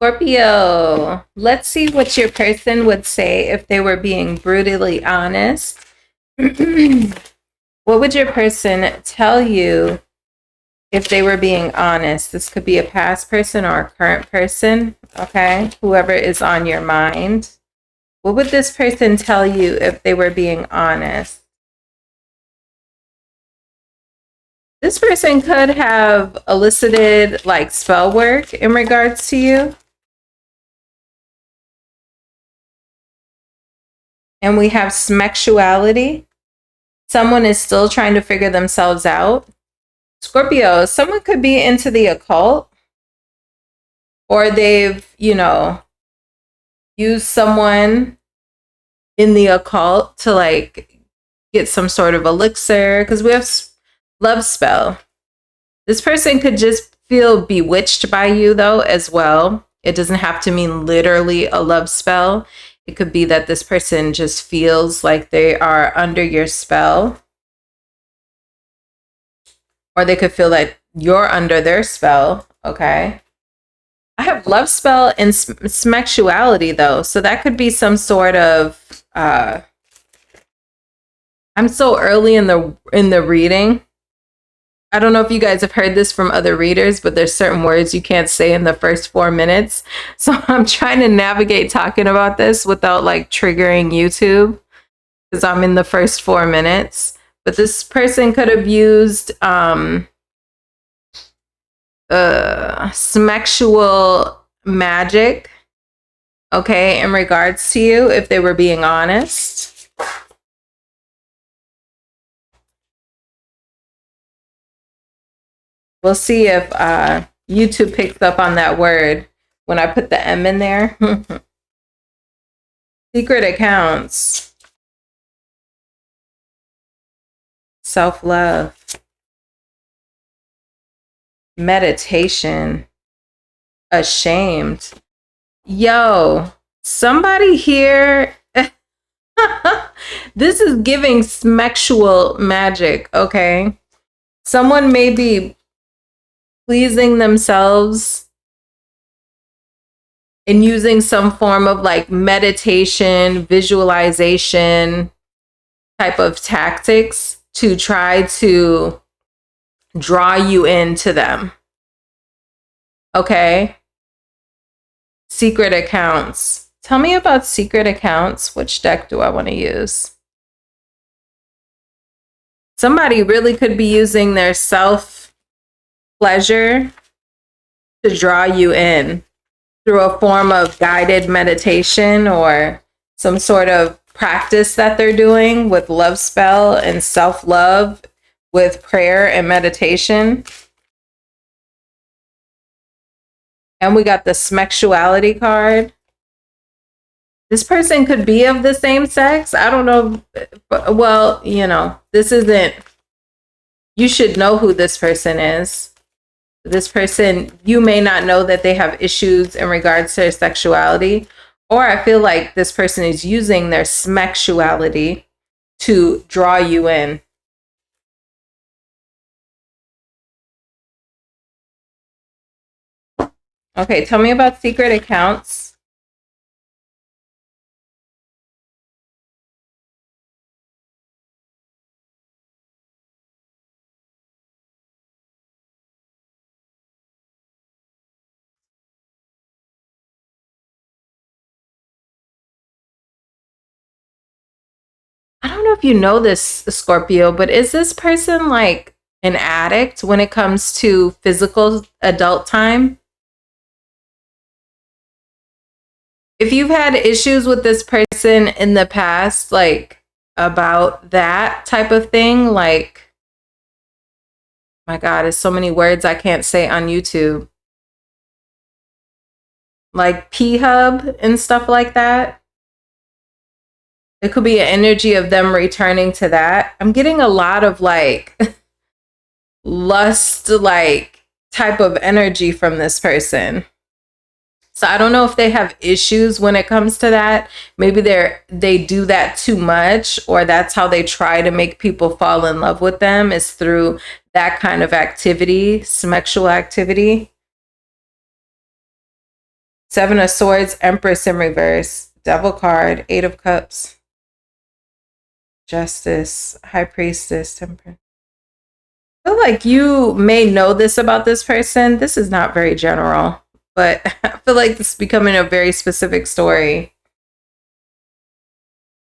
Scorpio, let's see what your person would say if they were being brutally honest. What would your person tell you if they were being honest? This could be a past person or a current person, okay? Whoever is on your mind. What would this person tell you if they were being honest? This person could have elicited like spell work in regards to you. And we have smexuality. Someone is still trying to figure themselves out. Scorpio, someone could be into the occult, or they've, used someone in the occult to like get some sort of elixir, because we have love spell. This person could just feel bewitched by you though as well. It doesn't have to mean literally a love spell. It could be that this person just feels like they are under your spell. Or they could feel that you're under their spell, okay? I have love spell and smexuality though. So that could be some sort of, I'm so early in the reading. I don't know if you guys have heard this from other readers, but there's certain words you can't say in the first 4 minutes. So I'm trying to navigate talking about this without like triggering YouTube, because I'm in the first 4 minutes. But this person could have used smexual magic, okay, in regards to you if they were being honest. We'll see if YouTube picks up on that word when I put the M in there. Secret accounts. Self-love. Meditation. Ashamed. Yo, somebody here. This is giving smexual magic, okay? Someone may be pleasing themselves and using some form of like meditation, visualization type of tactics to try to draw you into them. Okay? Secret accounts. Tell me about secret accounts. Which deck do I want to use? Somebody really could be using their self-pleasure to draw you in through a form of guided meditation or some sort of practice that they're doing with love spell and self-love with prayer and meditation. And we got the smexuality card. This person could be of the same sex. I don't know. Well, this isn't, you should know who this person is. This person, you may not know that they have issues in regards to their sexuality, or I feel like this person is using their smexuality to draw you in. Okay, tell me about secret accounts. I don't know if you know this, Scorpio, but is this person like an addict when it comes to physical adult time? If you've had issues with this person in the past, like about that type of thing, like, my God, there's so many words I can't say on YouTube. Like P-Hub and stuff like that. It could be an energy of them returning to that. I'm getting a lot of like lust, like type of energy from this person. So I don't know if they have issues when it comes to that. Maybe they do that too much, or that's how they try to make people fall in love with them, is through that kind of activity, sexual activity. Seven of Swords, Empress in reverse, Devil card, Eight of Cups, Justice, High Priestess, Temperance. I feel like you may know this about this person. This is not very general, but I feel like this is becoming a very specific story.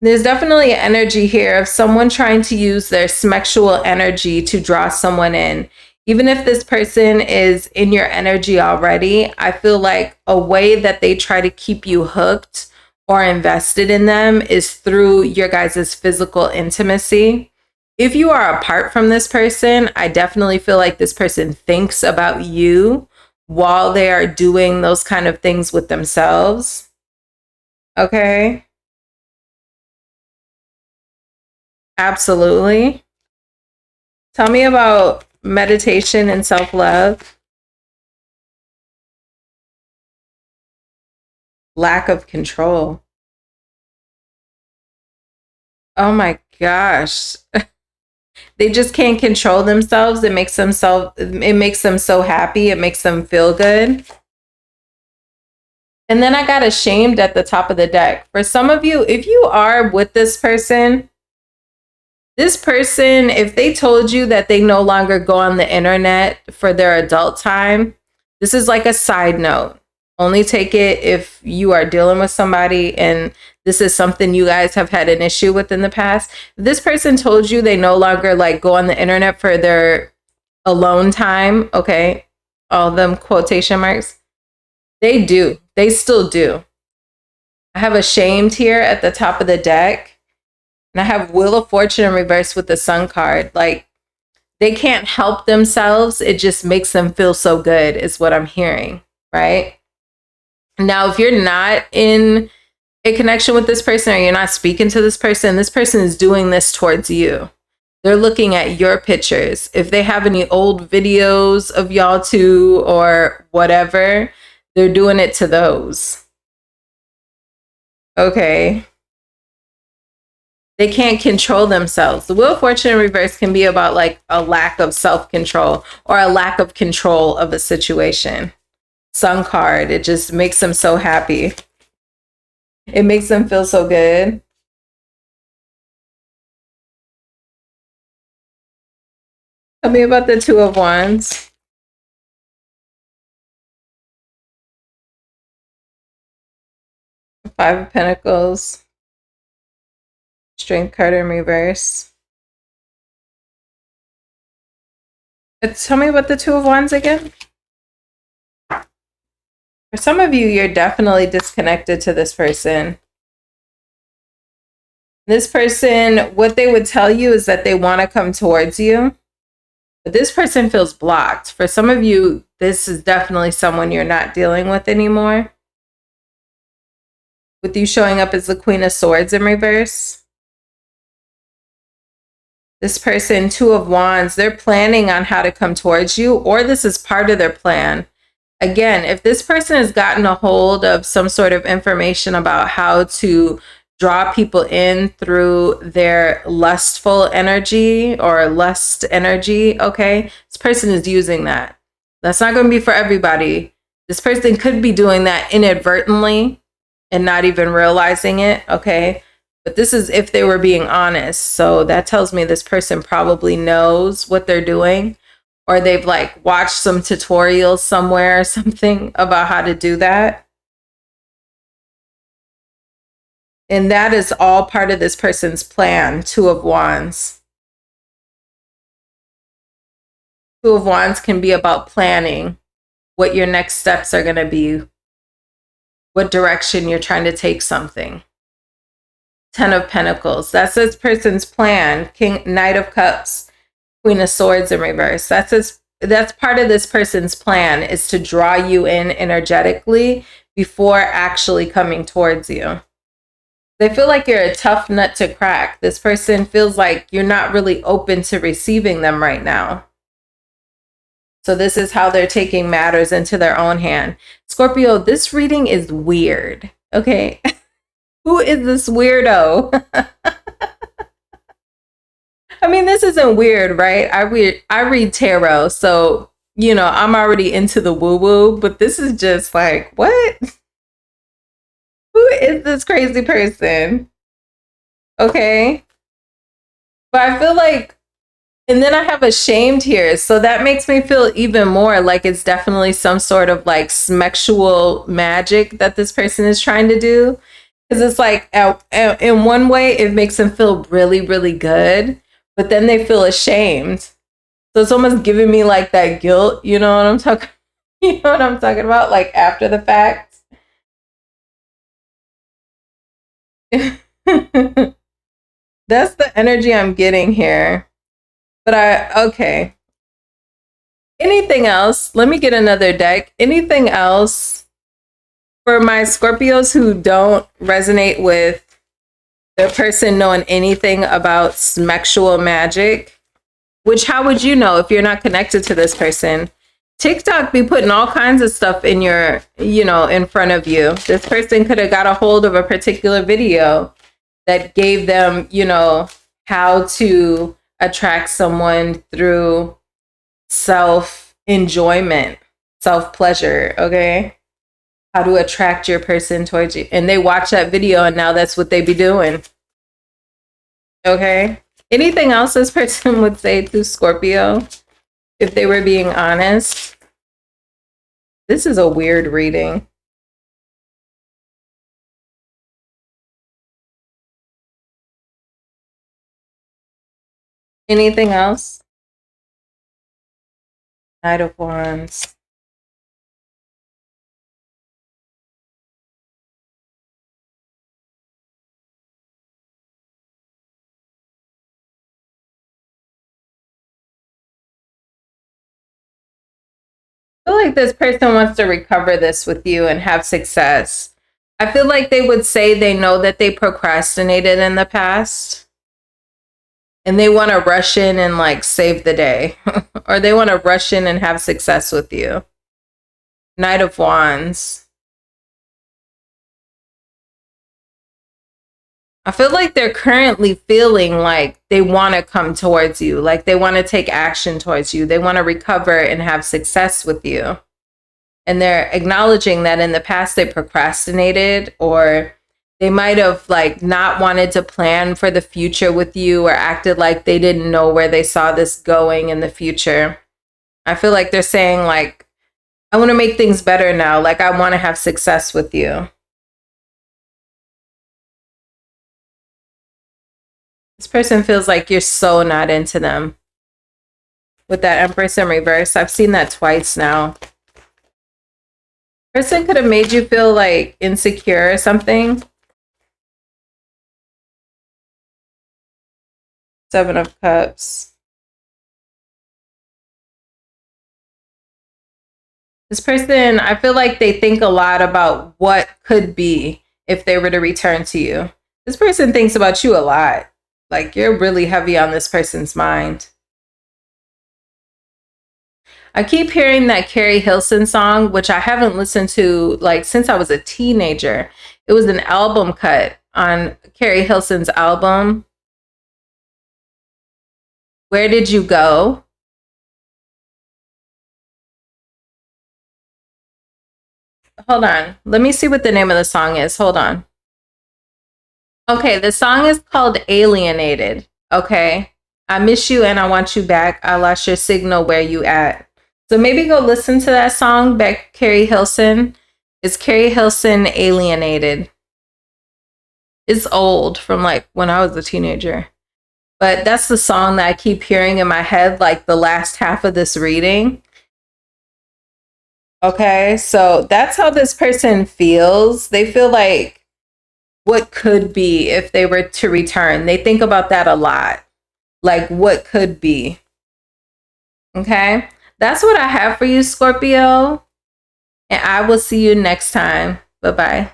There's definitely an energy here of someone trying to use their sexual energy to draw someone in. Even if this person is in your energy already, I feel like a way that they try to keep you hooked or invested in them is through your guys' physical intimacy. If you are apart from this person, I definitely feel like this person thinks about you while they are doing those kind of things with themselves. Okay? Absolutely. Tell me about meditation and self-love. Lack of control. Oh my gosh. They just can't control themselves. It makes them so happy. It makes them feel good. And then I got ashamed at the top of the deck. For some of you, if you are with this person, if they told you that they no longer go on the internet for their adult time, this is like a side note. Only take it if you are dealing with somebody and this is something you guys have had an issue with in the past. If this person told you they no longer like go on the internet for their alone time, okay, all them quotation marks, they do. They still do. I have ashamed here at the top of the deck. And I have Wheel of Fortune in reverse with the Sun card. Like, they can't help themselves. It just makes them feel so good is what I'm hearing, right? Now, if you're not in a connection with this person or you're not speaking to this person is doing this towards you. They're looking at your pictures. If they have any old videos of y'all two or whatever, they're doing it to those. Okay. They can't control themselves. The Wheel of Fortune in reverse can be about like a lack of self-control or a lack of control of a situation. Sun card, it just makes them so happy. It makes them feel so good. Tell me about the Two of Wands. Five of Pentacles. Strength card in reverse. Tell me about the Two of Wands again. For some of you, you're definitely disconnected to this person. This person, what they would tell you is that they want to come towards you. But this person feels blocked. For some of you, this is definitely someone you're not dealing with anymore. With you showing up as the Queen of Swords in reverse. This person, Two of Wands, they're planning on how to come towards you, or this is part of their plan. Again, if this person has gotten a hold of some sort of information about how to draw people in through their lustful energy or lust energy, okay, this person is using that. That's not going to be for everybody. This person could be doing that inadvertently and not even realizing it, okay? But this is if they were being honest. So that tells me this person probably knows what they're doing, or they've like watched some tutorials somewhere or something about how to do that. And that is all part of this person's plan, Two of Wands. Two of Wands can be about planning what your next steps are going to be, what direction you're trying to take something. Ten of Pentacles, that's this person's plan. Knight of Cups, Queen of Swords in reverse. That's part of this person's plan, is to draw you in energetically before actually coming towards you. They feel like you're a tough nut to crack. This person feels like you're not really open to receiving them right now. So this is how they're taking matters into their own hand. Scorpio, this reading is weird. Okay. Who is this weirdo? I mean, this isn't weird, right? I read tarot, so, you know, I'm already into the woo-woo, but this is just like, what? Who is this crazy person? Okay. But I feel like, and then I have ashamed here. So that makes me feel even more like it's definitely some sort of like sexual magic that this person is trying to do. Because it's like, in one way, it makes them feel really, really good. But then they feel ashamed. So it's almost giving me like that guilt. You know what I'm talking You know what I'm talking about? Like after the fact. That's the energy I'm getting here. But okay. Anything else? Let me get another deck. Anything else for my Scorpios who don't resonate with the person knowing anything about sexual magic? Which, how would you know if you're not connected to this person? TikTok be putting all kinds of stuff in your, in front of you. This person could have got a hold of a particular video that gave them, how to attract someone through self-enjoyment, self-pleasure, okay? How to attract your person towards you. And they watch that video and now that's what they be doing. Okay? Anything else this person would say to Scorpio if they were being honest? This is a weird reading. Anything else? Knight of Wands. I feel like this person wants to recover this with you and have success. I feel like they would say they know that they procrastinated in the past and they want to rush in and like save the day or they want to rush in and have success with you. Knight of Wands. I feel like they're currently feeling like they want to come towards you, like they want to take action towards you. They want to recover and have success with you. And they're acknowledging that in the past they procrastinated, or they might have like not wanted to plan for the future with you or acted like they didn't know where they saw this going in the future. I feel like they're saying like, I want to make things better now. Like I want to have success with you. This person feels like you're so not into them. With that Empress in reverse, I've seen that twice now. Person could have made you feel like insecure or something. Seven of Cups. This person, I feel like they think a lot about what could be if they were to return to you. This person thinks about you a lot. Like you're really heavy on this person's mind. I keep hearing that Carrie Hilson song, which I haven't listened to like since I was a teenager. It was an album cut on Carrie Hilson's album. Where Did You Go? Hold on. Let me see what the name of the song is. Hold on. Okay, the song is called Alienated. Okay. I miss you and I want you back. I lost your signal, where you at? So maybe go listen to that song by Carrie Hilson. It's Carrie Hilson, Alienated. It's old, from like when I was a teenager. But that's the song that I keep hearing in my head like the last half of this reading. Okay, so that's how this person feels. They feel like what could be if they were to return. They think about that a lot. Like what could be. Okay, that's what I have for you, Scorpio. And I will see you next time. Bye-bye.